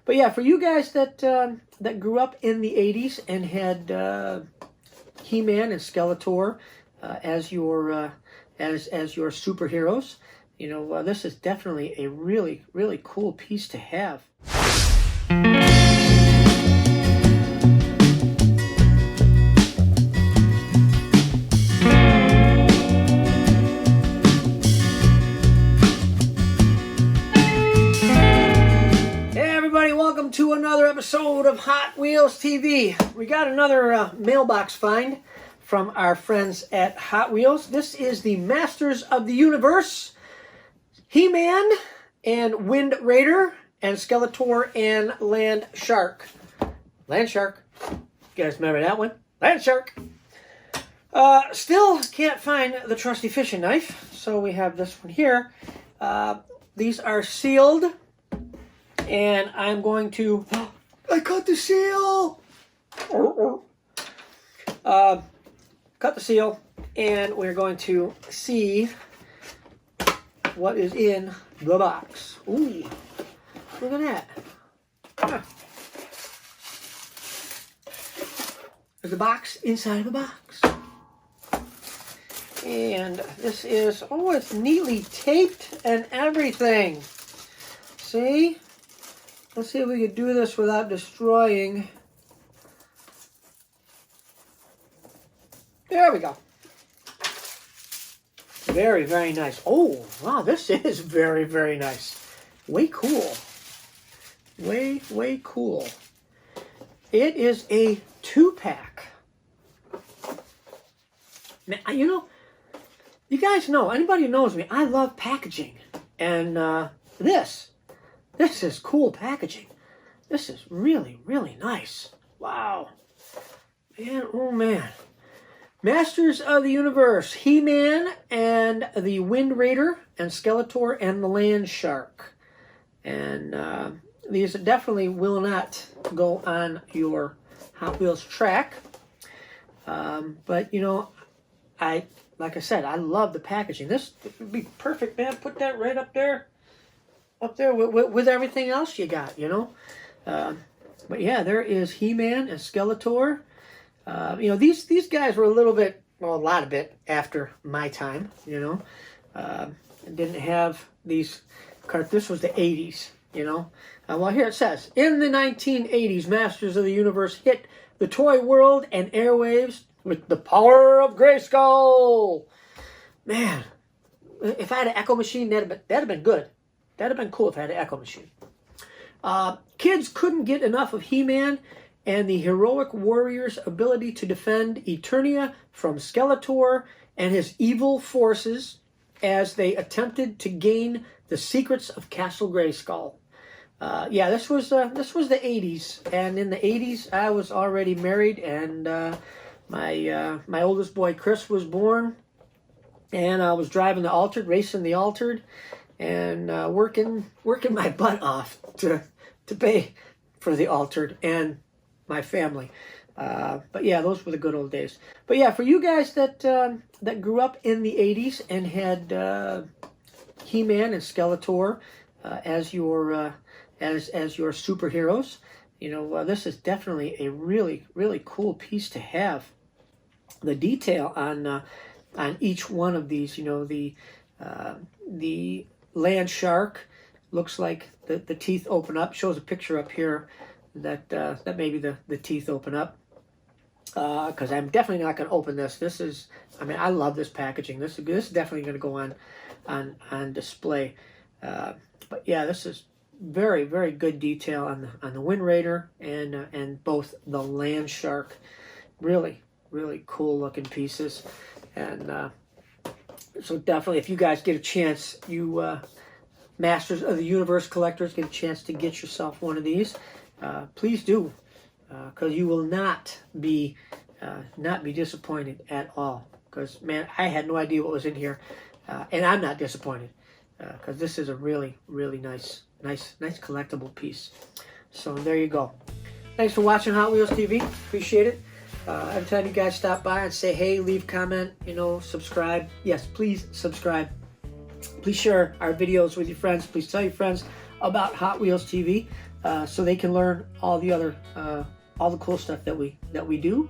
But yeah, for you guys that that grew up in the 80s and had He-Man and Skeletor as your superheroes, you know, this is definitely a really, really cool piece to have. Welcome to another episode of Hot Wheels TV. We got another mailbox find from our friends at Hot Wheels. This is the Masters of the Universe, He-Man and Wind Raider, and Skeletor and Land Shark. Land Shark. You guys remember that one? Land Shark. Still can't find the trusty fishing knife, so we have this one here. These are sealed. And I'm going to, I cut the seal! Cut the seal, and we're going to see what is in the box. Ooh, look at that. Huh. There's a box inside of a box. And this is, oh, it's neatly taped and everything. See? Let's see if we can do this without destroying. There we go. Very, very nice. Oh, wow, this is very, very nice. Way cool. Way, way cool. It is a 2-pack. Now, you know, you guys know, anybody who knows me, I love packaging. And this is cool packaging. This is really, really nice. Wow. Man, oh man. Masters of the Universe, He-Man and the Wind Raider, and Skeletor and the Land Shark. And these definitely will not go on your Hot Wheels track. But, you know, like I said, I love the packaging. This would be perfect, man. Put that right up there. Up there with everything else you got, you know. But yeah, there is He-Man and Skeletor. You know, these guys were a little bit, well, a lot of bit after my time, you know. Didn't have these cards. This was the 80s, you know. Well, here it says, in the 1980s, Masters of the Universe hit the toy world and airwaves with the power of Grayskull. Man, if I had an echo machine, that'd have been good. That'd have been cool if I had an echo machine. Kids couldn't get enough of He-Man and the heroic warrior's ability to defend Eternia from Skeletor and his evil forces as they attempted to gain the secrets of Castle Grayskull. Yeah, this was the 80s, and in the 80s I was already married, and my oldest boy Chris was born, and I was driving the Altered, racing the Altered. And working my butt off to pay for the Altered and my family. But yeah, those were the good old days. But yeah, for you guys that that grew up in the 80s and had He-Man and Skeletor as your superheroes, you know, this is definitely a really, really cool piece to have. The detail on each one of these, you know, the Land Shark looks like the teeth open up. Shows a picture up here that maybe the teeth open up. Because I'm definitely not going to open this. This is, I mean, I love this packaging. This is definitely going to go on display. But yeah, this is very, very good detail on the Wind Raider and both the Land Shark. Really, really cool looking pieces. And so definitely, if you guys get a chance, you Masters of the Universe collectors get a chance to get yourself one of these, please do, because you will not be disappointed at all. Because man, I had no idea what was in here, and I'm not disappointed because this is a really, really nice collectible piece. So there you go. Thanks for watching Hot Wheels TV. Appreciate it. Every time you guys stop by and say hey, leave comment, you know, subscribe. Yes, please subscribe. Please share our videos with your friends. Please tell your friends about Hot Wheels TV. so they can learn all the cool stuff that we do.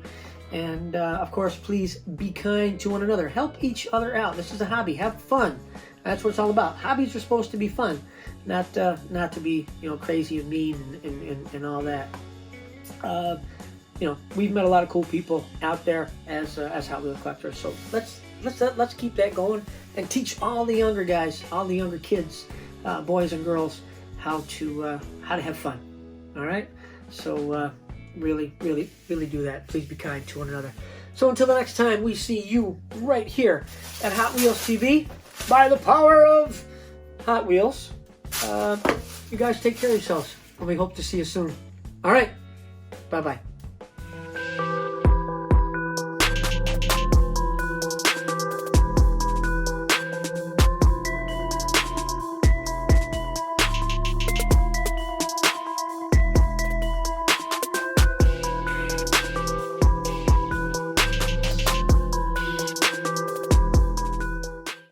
And of course, please be kind to one another. Help each other out. This is a hobby. Have fun. That's what it's all about. Hobbies are supposed to be fun, not to be crazy and mean and all that. We've met a lot of cool people out there as Hot Wheels collectors. So let's keep that going and teach all the younger guys, all the younger kids, boys and girls, how to have fun. All right. So really do that. Please be kind to one another. So until the next time we see you right here at Hot Wheels TV, by the power of Hot Wheels, you guys take care of yourselves, and we hope to see you soon. All right. Bye-bye.